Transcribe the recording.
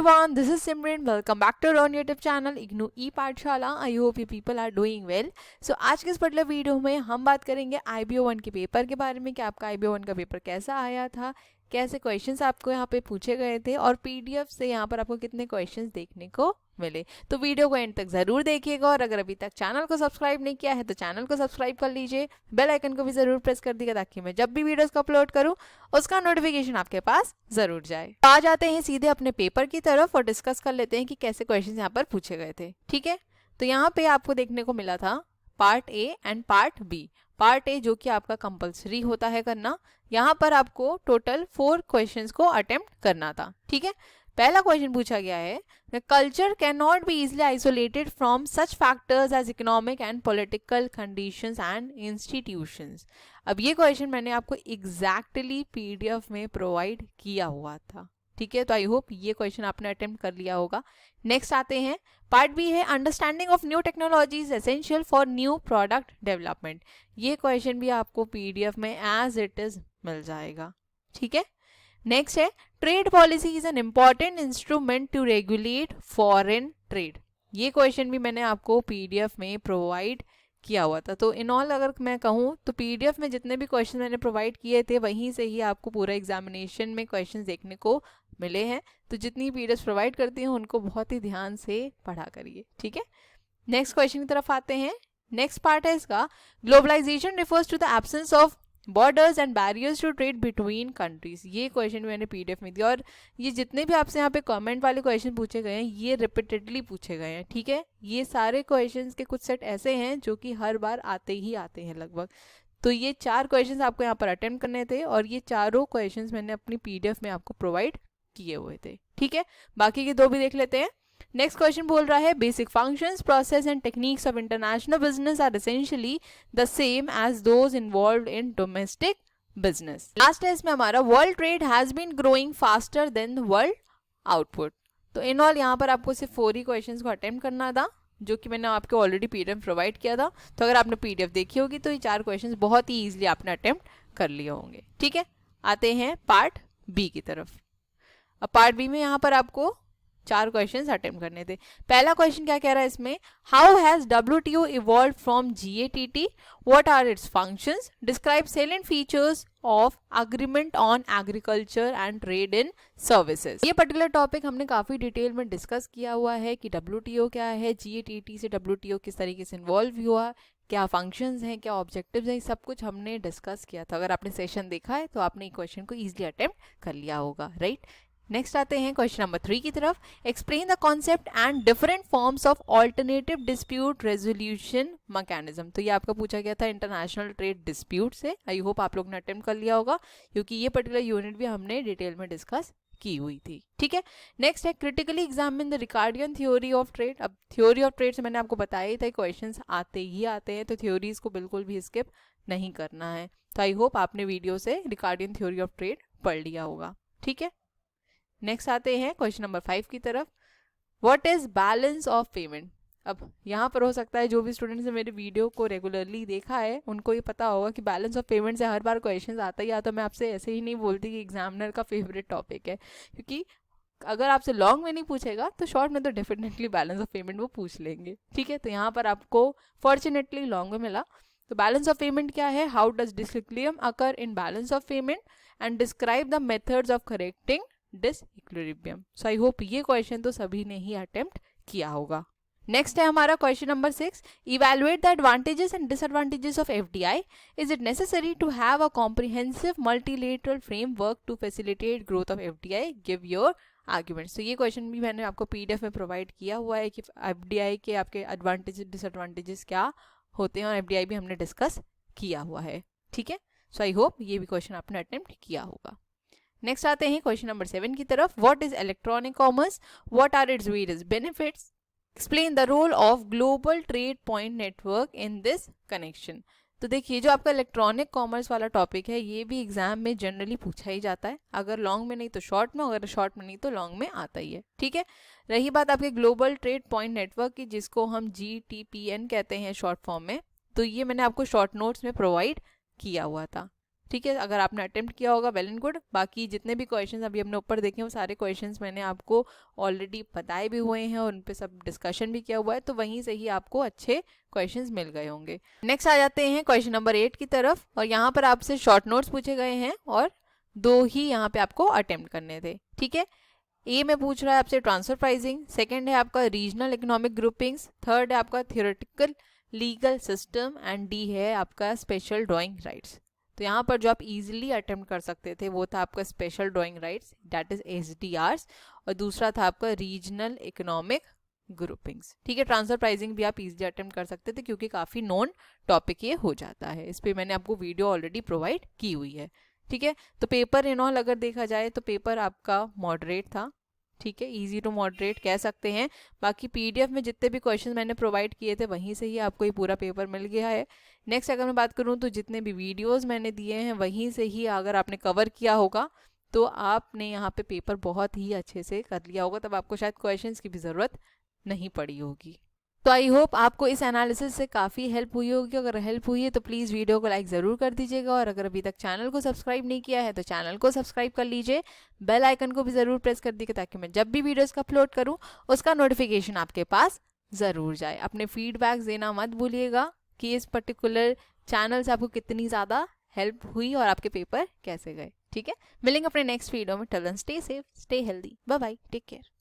everyone, this is Simran. Welcome back to our YouTube channel IGNOU e Pathshala. I hope you people are doing well. So आज के इस particular video में हम बात करेंगे IBO 1 के पेपर के बारे में कि आपका IBO 1 का पेपर कैसा आया था, कैसे क्वेश्चंस आपको यहाँ पे पूछे गए थे और PDF से यहाँ पर आपको कितने क्वेश्चंस देखने को मिले. तो वीडियो को एंड तक ज़रूर देखिएगा और अगर अभी तक चैनल को सब्सक्राइब नहीं किया है तो चैनल को सब्सक्राइब कर लीजिए, बेल आइकन को भी ज़रूर प्रेस कर दीजिएगा ताकि मैं जब भी वीडियोस को अपलोड करूँ उसका नोटिफिकेशन आपके पास ज़रूर जाए. आ जाते हैं सीधे अपने पेपर की तरफ और डिस्कस कर लेते हैं कि कैसे क्वेश्चन यहाँ पर पूछे गए थे. ठीक है, तो यहाँ पे आपको देखने को मिला था part A and part B. Part A जो कि आपका कंपलसरी होता है करना, यहाँ पर आपको टोटल 4 क्वेश्चंस को अटेम्प्ट करना था. ठीक है, पहला क्वेश्चन पूछा गया है culture can not be easily isolated from such factors as economic and political conditions and institutions. अब ये क्वेश्चन मैंने आपको एग्जैक्टली PDF में प्रोवाइड किया हुआ था. ठीक है, तो आई होप ये क्वेश्चन आपने अटेम्प्ट कर लिया होगा. नेक्स्ट आते हैं पार्ट बी है understanding of new technologies essential for new product development. ये क्वेश्चन भी आपको PDF में एज इट इज मिल जाएगा. ठीक है, नेक्स्ट है trade policy is an important instrument to regulate foreign trade. ये क्वेश्चन भी मैंने आपको PDF में प्रोवाइड किया हुआ था. तो इन ऑल अगर मैं कहूँ तो PDF में जितने भी क्वेश्चन मैंने प्रोवाइड किए थे वहीं से ही आपको पूरा एग्जामिनेशन में क्वेश्चन देखने को मिले हैं. तो जितनी PDFs प्रोवाइड करती हूँ उनको बहुत ही ध्यान से पढ़ा करिए. ठीक है, नेक्स्ट क्वेश्चन की तरफ आते हैं. नेक्स्ट पार्ट है इसका globalization refers to the absence of borders and barriers to trade between countries. ये क्वेश्चन मैंने PDF में दिया और ये जितने भी आपसे यहाँ पे कमेंट वाले क्वेश्चन पूछे गए हैं ये रिपीटेडली पूछे गए हैं. ठीक है, ये सारे क्वेश्चंस के कुछ सेट ऐसे हैं जो कि हर बार आते ही आते हैं लगभग. तो ये 4 क्वेश्चंस आपको यहाँ पर अटेम्प्ट करने थे और ये चारों क्वेश्चंस मैंने अपनी PDF में आपको प्रोवाइड किए हुए थे. ठीक है, बाकी के 2 भी देख लेते हैं. नेक्स्ट क्वेश्चन बोल रहा है basic functions process and techniques of international business are essentially the same as those involved in domestic business. Last है इसमें हमारा world trade has been growing faster than world output. तो इन ऑल यहाँ पर आपको सिर्फ 4 ही क्वेश्चंस को attempt करना था जो कि मैंने आपको ऑलरेडी PDF प्रोवाइड किया था. तो अगर आपने PDF देखी होगी तो ये 4 क्वेश्चंस बहुत ही ईजिली आपने अटेम्प्ट कर लिए होंगे. ठीक है, आते हैं पार्ट बी की तरफ. अब पार्ट बी में यहाँ पर आपको 4 क्वेश्चंस अटेम्प्ट करने थे. पहला क्वेश्चन क्या कह रहा है इसमें, how has WTO evolve from GATT, what are its functions, describe salient features of agreement on agriculture and trade in services. ये पर्टिकुलर टॉपिक हमने काफी डिटेल में डिस्कस किया हुआ है कि WTO क्या है, GATT से WTO किस तरीके से इन्वॉल्व हुआ, क्या फंक्शंस हैं, क्या ऑब्जेक्टिव्स हैं, सब कुछ हमने डिस्कस किया था. अगर आपने सेशन देखा है तो आपने क्वेश्चन को ईजिली अटेम्प्ट कर लिया होगा. राइट, नेक्स्ट आते हैं क्वेश्चन नंबर 3 की तरफ. Explain the concept and different forms of alternative dispute resolution mechanism. तो ये आपका पूछा गया था इंटरनेशनल ट्रेड डिस्प्यूट से. आई होप आप लोग ने अटेम्प्ट कर लिया होगा क्योंकि ये पर्टिकुलर यूनिट भी हमने डिटेल में डिस्कस की हुई थी. ठीक है, नेक्स्ट है critically examine the Ricardian theory of trade. अब थ्योरी ऑफ ट्रेड से मैंने आपको बताया ही था क्वेश्चंस आते ही आते हैं तो थ्योरीज को बिल्कुल भी स्किप नहीं करना है. तो आई होप आपने वीडियो से रिकार्डियन थ्योरी ऑफ ट्रेड पढ़ लिया होगा. ठीक है, नेक्स्ट आते हैं क्वेश्चन नंबर 5 की तरफ. What is balance of payment. अब यहाँ पर हो सकता है जो भी स्टूडेंट्स ने मेरे वीडियो को रेगुलरली देखा है उनको ये पता होगा कि बैलेंस ऑफ पेमेंट से हर बार क्वेश्चन आता ही आता. मैं आपसे ऐसे ही नहीं बोलती कि एग्जामिनर का फेवरेट टॉपिक है, क्योंकि अगर आपसे लॉन्ग में नहीं पूछेगा तो शॉर्ट में तो डेफिनेटली बैलेंस ऑफ पेमेंट वो पूछ लेंगे. ठीक है, तो यहाँ पर आपको फॉर्चुनेटली लॉन्ग में मिला. तो बैलेंस ऑफ पेमेंट क्या है, how does disequilibrium occur in balance of payment and describe the methods of correcting disequilibrium. So I hope ये क्वेश्चन तो सभी ने ही अटेम्प्ट किया होगा. नेक्स्ट है हमारा question number 6. Evaluate the advantages and disadvantages of FDI. Is it necessary to have a comprehensive multilateral framework to facilitate growth of FDI, give your arguments. तो ये क्वेश्चन भी मैंने आपको PDF में प्रोवाइड किया हुआ है कि FDI के आपके एडवांटेजेस डिसएडवांटेजेस क्या होते हैं और FDI भी हमने डिस्कस किया हुआ है. ठीक है, सो आई होप ये भी क्वेश्चन आपने अटेम्प्ट किया होगा. नेक्स्ट आते हैं क्वेश्चन नंबर 7 की तरफ. What is electronic commerce, what are its various benefits, explain the role of global trade point network in this connection. तो देखिए जो आपका इलेक्ट्रॉनिक कॉमर्स वाला टॉपिक है ये भी एग्जाम में जनरली पूछा ही जाता है. अगर लॉन्ग में नहीं तो शॉर्ट में, अगर शॉर्ट में नहीं तो लॉन्ग में आता ही है. ठीक है, रही बात आपके ग्लोबल ट्रेड पॉइंट नेटवर्क की जिसको हम GTPN कहते हैं शॉर्ट फॉर्म में, तो ये मैंने आपको शॉर्ट नोट्स में प्रोवाइड किया हुआ था. ठीक है। अगर आपने अटेम्प्ट किया होगा वेल एंड गुड, बाकी जितने भी क्वेश्चंस अभी हमने ऊपर देखे हैं वो सारे क्वेश्चंस मैंने आपको ऑलरेडी बताए भी हुए हैं और उन पे सब डिस्कशन भी किया हुआ है, तो वहीं से ही आपको अच्छे क्वेश्चंस मिल गए होंगे। नेक्स्ट आ जाते हैं क्वेश्चन नंबर 8 की तरफ, और यहाँ पर आपसे शॉर्ट नोट्स पूछे गए हैं और 2 ही यहाँ पे आपको अटेम्प्ट करने थे, ठीक है। ए में पूछ रहा है आपसे ट्रांसफर प्राइसिंग, सेकंड है आपका रीजनल इकोनॉमिक ग्रुपिंग्स, थर्ड है आपका theoretical legal system and D है आपका स्पेशल ड्राइंग राइट्स। तो यहाँ पर जो आप इजीली अटेम्प्ट कर सकते थे वो था आपका special drawing rights, that is SDRs, और दूसरा था आपका रीजनल इकोनॉमिक ग्रुपिंग्स, ठीक है। ट्रांसफर प्राइसिंग भी आप इजीली अटेम्प्ट कर सकते थे क्योंकि काफ़ी नॉन टॉपिक ये हो जाता है, इस पर मैंने आपको वीडियो ऑलरेडी प्रोवाइड की हुई है, ठीक है। तो पेपर इन ऑल अगर देखा जाए तो पेपर आपका मॉडरेट था, ठीक है, इजी टू मॉडरेट कह सकते हैं। बाकी PDF में जितने भी क्वेश्चन मैंने प्रोवाइड किए थे वहीं से ही आपको ये पूरा पेपर मिल गया है। नेक्स्ट अगर मैं बात करूँ तो जितने भी वीडियोस मैंने दिए हैं वहीं से ही अगर आपने कवर किया होगा तो आपने यहाँ पे पेपर बहुत ही अच्छे से कर लिया होगा, तब आपको शायद क्वेश्चंस की भी ज़रूरत नहीं पड़ी होगी। तो आई होप आपको इस एनालिसिस से काफ़ी हेल्प हुई होगी। अगर हेल्प हुई है तो प्लीज़ वीडियो को लाइक ज़रूर कर दीजिएगा, और अगर अभी तक चैनल को सब्सक्राइब नहीं किया है तो चैनल को सब्सक्राइब कर लीजिए, बेल आइकन को भी ज़रूर प्रेस कर दीजिए ताकि मैं जब भी वीडियोस का अपलोड करूं उसका नोटिफिकेशन आपके पास ज़रूर जाए। अपने फीडबैक्स देना मत भूलिएगा कि इस पर्टिकुलर चैनल से आपको कितनी ज़्यादा हेल्प हुई और आपके पेपर कैसे गए, ठीक है। मिलेंगे अपने नेक्स्ट वीडियो में, till then stay safe, stay healthy, bye bye, take care.